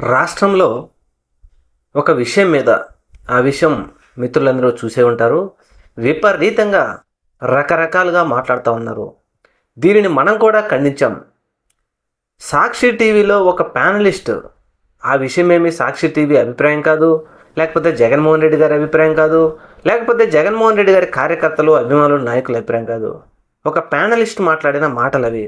రాష్ట్రంలో ఒక విషయం మీద ఆ విషయం మిత్రులందరూ చూసే ఉంటారు. విపరీతంగా రకరకాలుగా మాట్లాడుతూ ఉన్నారు. దీనిని మనం కూడా ఖండించాం. సాక్షి టీవీలో ఒక ప్యానలిస్ట్ ఆ విషయం ఏమి సాక్షి టీవీ అభిప్రాయం కాదు, లేకపోతే జగన్మోహన్ రెడ్డి గారి అభిప్రాయం కాదు, లేకపోతే జగన్మోహన్ రెడ్డి గారి కార్యకర్తలు అభిమానులు నాయకుల అభిప్రాయం కాదు. ఒక ప్యానలిస్ట్ మాట్లాడిన మాటలు అవి.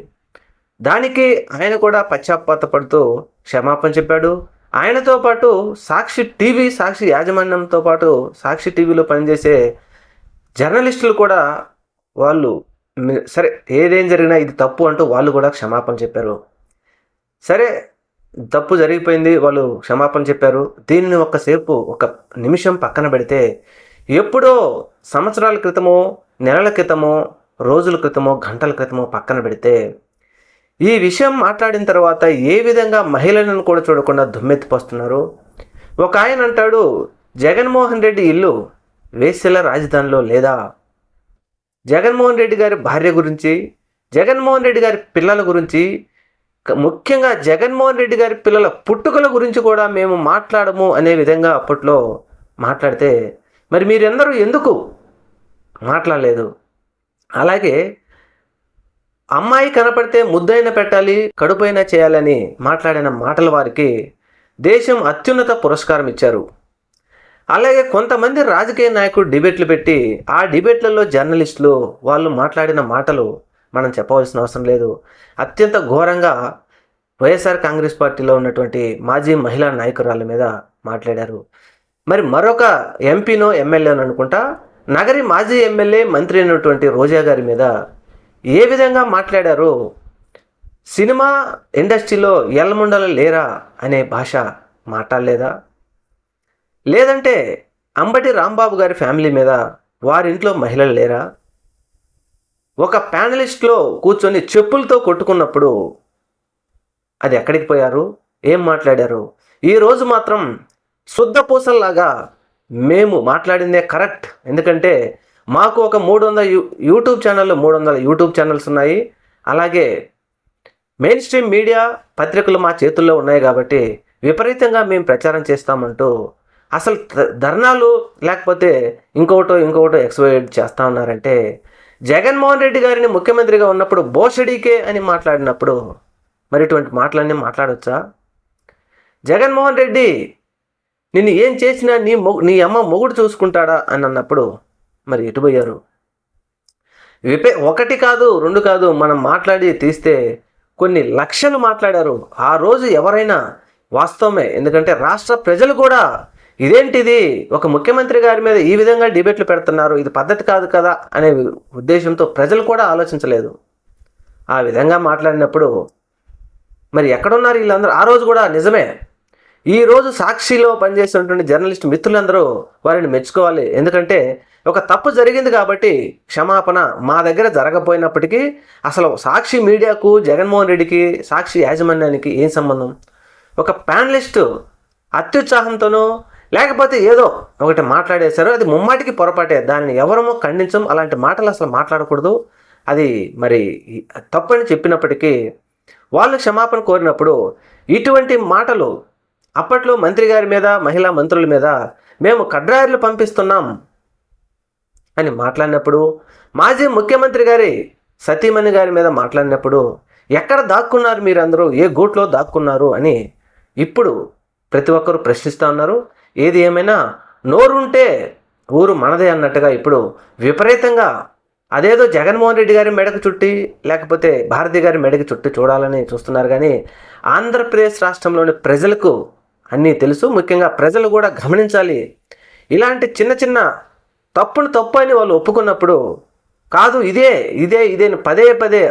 దానికి ఆయన కూడా పశ్చాత్తాపడుతూ క్షమాపణ చెప్పాడు. ఆయనతో పాటు సాక్షి యాజమాన్యంతో పాటు సాక్షి టీవీలో పనిచేసే జర్నలిస్టులు కూడా వాళ్ళు సరే ఏదేం జరిగినా ఇది తప్పు అంటూ వాళ్ళు కూడా క్షమాపణ చెప్పారు. సరే తప్పు జరిగిపోయింది, వాళ్ళు క్షమాపణ చెప్పారు. దీనిని ఒక నిమిషం పక్కన పెడితే ఎప్పుడో సంవత్సరాల క్రితమో, నెలల క్రితమో, రోజుల క్రితమో, గంటల క్రితమో పక్కన పెడితే ఈ విషయం మాట్లాడిన తర్వాత ఏ విధంగా మహిళలను కూడా చూడకుండా దుమ్మెత్తిపోస్తున్నారు. ఒక ఆయన అంటాడు, జగన్మోహన్ రెడ్డి ఇల్లు వేశ్యల రాజధానిలో లేదా? జగన్మోహన్ రెడ్డి గారి భార్య గురించి, జగన్మోహన్ రెడ్డి గారి పిల్లల గురించి, ముఖ్యంగా జగన్మోహన్ రెడ్డి గారి పిల్లల పుట్టుకల గురించి కూడా మేము మాట్లాడము అనే విధంగా అప్పట్లో మాట్లాడితే మరి మీరందరూ ఎందుకు మాట్లాడలేదు? అలాగే అమ్మాయి కనపడితే ముద్దైన పెట్టాలి, కడుపైన చేయాలని మాట్లాడిన మాటల వారికి దేశం అత్యున్నత పురస్కారం ఇచ్చారు. అలాగే కొంతమంది రాజకీయ నాయకులు డిబేట్లు పెట్టి ఆ డిబేట్లలో జర్నలిస్టులు వాళ్ళు మాట్లాడిన మాటలు మనం చెప్పవలసిన అవసరం లేదు. అత్యంత ఘోరంగా వైఎస్ఆర్ కాంగ్రెస్ పార్టీలో ఉన్నటువంటి మాజీ మహిళా నాయకురాళ్ళ మీద మాట్లాడారు. మరి మరొక ఎంపీనో ఎమ్మెల్యేనో అనుకుంటా నగరి మాజీ ఎమ్మెల్యే మంత్రి అయినటువంటి రోజా గారి మీద ఏ విధంగా మాట్లాడారు? సినిమా ఇండస్ట్రీలో ఎల్లముండలు లేరా అనే భాష మాట్లాడలేదా? లేదంటే అంబటి రాంబాబు గారి ఫ్యామిలీ మీద వారింట్లో మహిళలు లేరా? ఒక ప్యానలిస్ట్లో కూర్చొని చెప్పులతో కొట్టుకున్నప్పుడు అది ఎక్కడికి పోయారు? ఏం మాట్లాడారు? ఈరోజు మాత్రం శుద్ధ పూసల్లాగా మేము మాట్లాడిందే కరెక్ట్, ఎందుకంటే మాకు ఒక 300 యూట్యూబ్ ఛానల్స్ ఉన్నాయి. అలాగే మెయిన్ స్ట్రీమ్ మీడియా పత్రికలు మా చేతుల్లో ఉన్నాయి కాబట్టి విపరీతంగా మేము ప్రచారం చేస్తామంటూ అసలు ధర్నాలు లేకపోతే ఇంకొకటో ఎక్స్వైడ్ చేస్తూ ఉన్నారంటే జగన్మోహన్ రెడ్డి గారిని ముఖ్యమంత్రిగా ఉన్నప్పుడు బోషడీకే అని మాట్లాడినప్పుడు మరి ఇటువంటి మాటలన్నీ మాట్లాడవచ్చా? జగన్మోహన్ రెడ్డి నిన్ను ఏం చేసినా నీ అమ్మ మొగుడు చూసుకుంటాడా అని అన్నప్పుడు మరి ఎటుపోయారు? ఒకటి కాదు, రెండు కాదు, మనం మాట్లాడి తీస్తే కొన్ని లక్షలు మాట్లాడారు. ఆ రోజు ఎవరైనా వాస్తవమే, ఎందుకంటే రాష్ట్ర ప్రజలు కూడా ఇదేంటిది ఒక ముఖ్యమంత్రి గారి మీద ఈ విధంగా డిబేట్లు పెడుతున్నారు, ఇది పద్ధతి కాదు కదా అనే ఉద్దేశంతో ప్రజలు కూడా ఆలోచించలేదు. ఆ విధంగా మాట్లాడినప్పుడు మరి ఎక్కడున్నారు వీళ్ళందరూ? ఆ రోజు కూడా నిజమే. ఈరోజు సాక్షిలో పనిచేస్తున్నటువంటి జర్నలిస్ట్ మిత్రులందరూ వారిని మెచ్చుకోవాలి. ఎందుకంటే ఒక తప్పు జరిగింది కాబట్టి క్షమాపణ మా దగ్గర జరగపోయినప్పటికీ అసలు సాక్షి మీడియాకు, జగన్మోహన్ రెడ్డికి, సాక్షి యాజమాన్యానికి ఏం సంబంధం? ఒక ప్యానలిస్టు అత్యుత్సాహంతోనో లేకపోతే ఏదో ఒకటి మాట్లాడేశారు, అది ముమ్మాటికి పొరపాటే, దానిని ఎవరమో ఖండించం. అలాంటి మాటలు అసలు మాట్లాడకూడదు, అది మరి తప్పని చెప్పినప్పటికీ వాళ్ళు క్షమాపణ కోరినప్పుడు ఇటువంటి మాటలు అప్పట్లో మంత్రి గారి మీద, మహిళా మంత్రుల మీద మేము కడ్రాయర్లు పంపిస్తున్నాం అని మాట్లాడినప్పుడు, మాజీ ముఖ్యమంత్రి గారి సతీమణి గారి మీద మాట్లాడినప్పుడు ఎక్కడ దాక్కున్నారు మీరందరూ, ఏ గూట్లో దాక్కున్నారు అని ఇప్పుడు ప్రతి ఒక్కరూ ప్రశ్నిస్తూ ఉన్నారు. ఏది ఏమైనా నోరుంటే ఊరు మనదే అన్నట్టుగా ఇప్పుడు విపరీతంగా అదేదో జగన్మోహన్ రెడ్డి గారి మెడకు చుట్టి లేకపోతే భారతి గారి మెడకు చుట్టి చూడాలని చూస్తున్నారు. కానీ ఆంధ్రప్రదేశ్ రాష్ట్రంలోని ప్రజలకు అన్నీ తెలుసు. ముఖ్యంగా ప్రజలు కూడా గమనించాలి. ఇలాంటి చిన్న చిన్న తప్పు అని వాళ్ళు ఒప్పుకున్నప్పుడు కాదు ఇదే పదే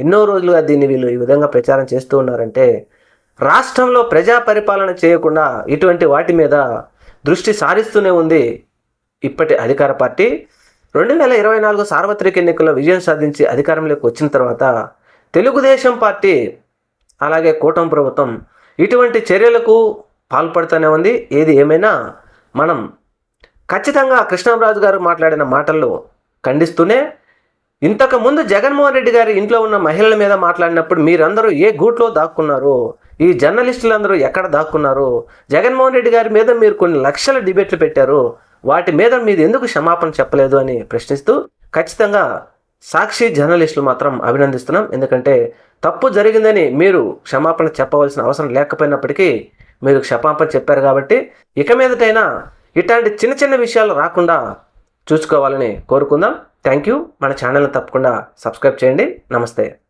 ఎన్నో రోజులుగా దీన్ని వీళ్ళు ఈ విధంగా ప్రచారం చేస్తూ ఉన్నారంటే రాష్ట్రంలో ప్రజా పరిపాలన చేయకుండా ఇటువంటి వాటి మీద దృష్టి సారిస్తూనే ఉంది ఇప్పటి అధికార పార్టీ. 2024 సార్వత్రిక ఎన్నికల్లో విజయం సాధించి అధికారంలోకి వచ్చిన తర్వాత తెలుగుదేశం పార్టీ అలాగే కూటమి ప్రభుత్వం ఇటువంటి చర్యలకు పాల్పడుతూనే ఉంది. ఏది ఏమైనా మనం ఖచ్చితంగా కృష్ణంరాజు గారు మాట్లాడిన మాటల్లో ఖండిస్తూనే ఇంతకుముందు జగన్మోహన్ రెడ్డి గారి ఇంట్లో ఉన్న మహిళల మీద మాట్లాడినప్పుడు మీరందరూ ఏ గూట్లో దాక్కున్నారు, ఈ జర్నలిస్టులందరూ ఎక్కడ దాక్కున్నారు? జగన్మోహన్ రెడ్డి గారి మీద మీరు కొన్ని లక్షల డిబేట్లు పెట్టారు, వాటి మీద మీరు ఎందుకు క్షమాపణ చెప్పలేదు అని ప్రశ్నిస్తూ ఖచ్చితంగా సాక్షి జర్నలిస్టులు మాత్రం అభినందిస్తున్నాం. ఎందుకంటే తప్పు జరిగిందని మీరు క్షమాపణ చెప్పవలసిన అవసరం లేకపోయినప్పటికీ మీరు క్షమాపణ చెప్పారు కాబట్టి ఇక మీదటైనా ఇట్లాంటి చిన్న చిన్న విషయాలు రాకుండా చూసుకోవాలని కోరుకుందాం. Thank you. మన ఛానల్ని తప్పకుండా సబ్స్క్రైబ్ చేయండి. నమస్తే.